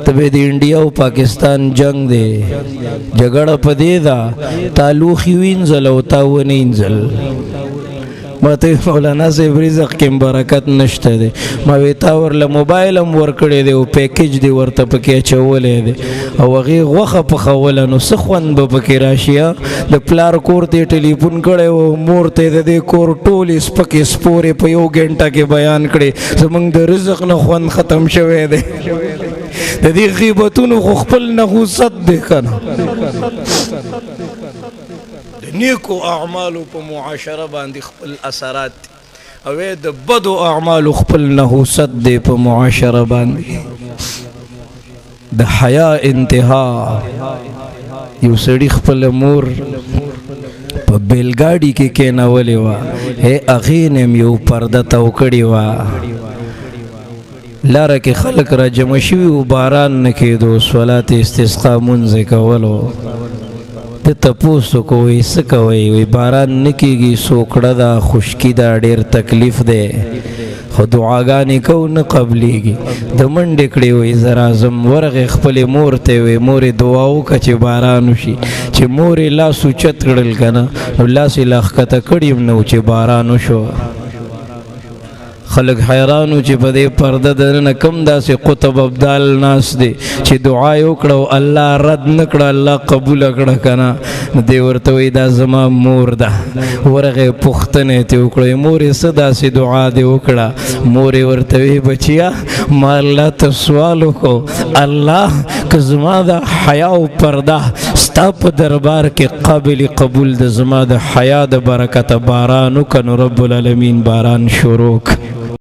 تبه د انډیا او پاکستان جنگ دی جګړه پدې دا تعلقي وینځل او تاونه وینځل ما ته مولانا صاحب رزق کې برکت نشته دی ما ویتا ورله موبایل هم ورکړی دی او پیکیج دی ورته پکې اچولی دی او هغې غوښه پخوله نو څه خوند به پکې راشي د پلار کور ته یې ټلیفون کړی و مور ته یې د دې کور ټولې سپکې سپورې په یو ګنټه کې بیان کړې زموږ د رزق نه خوند ختم شوی دی د دې غیبتونو خو خپل نحوست دی که نه نیکو اعمالو په معاشره باندې خپل اثرات او د بدو اعمالو خپل نحوست دی په معاشره باندې د حیا انتها یو سړي خپل مور په بیلګاډي کې کېنولې وه هغې نه م یو پرده تو کړې وه لاره کې خلک را جمع شوي و باران نه کېدو صلات استسقا مونځ یې کولو ته تپوس کوئ څه کوئ وی باران نه کېږي سوکړه ده خشکي ده ډېر تکلیف دی خو دعاګانې کوو نه قبلیږي د منډې کړې وی زه راځم ورغې خپلې مور ته وی مورې دعا وکړه چې باران وشي چې مورې لاس اوچت کړل که نه نو لاس یې لا ښکته کړي هم نه و چې باران وشو خلق حیرانو چې په دې پرده دننه کم داسې قطب ابدال ناس دی چې دعا یې وکړه او الله رد نه کړه الله قبوله کړه که نه نو دی ورته وایي دا زما مور ده ورغې پوښتنه یې ترې وکړه مورې څه داسې دعا دې وکړه مور یې ورته وایي بچیه ما الله ته سوال وکړو الله که زما د حیا او پرده ستا په دربار کې قابل قبول د زما د حیا د برکته باران وکړه نو رب العالمین باران شروع کړ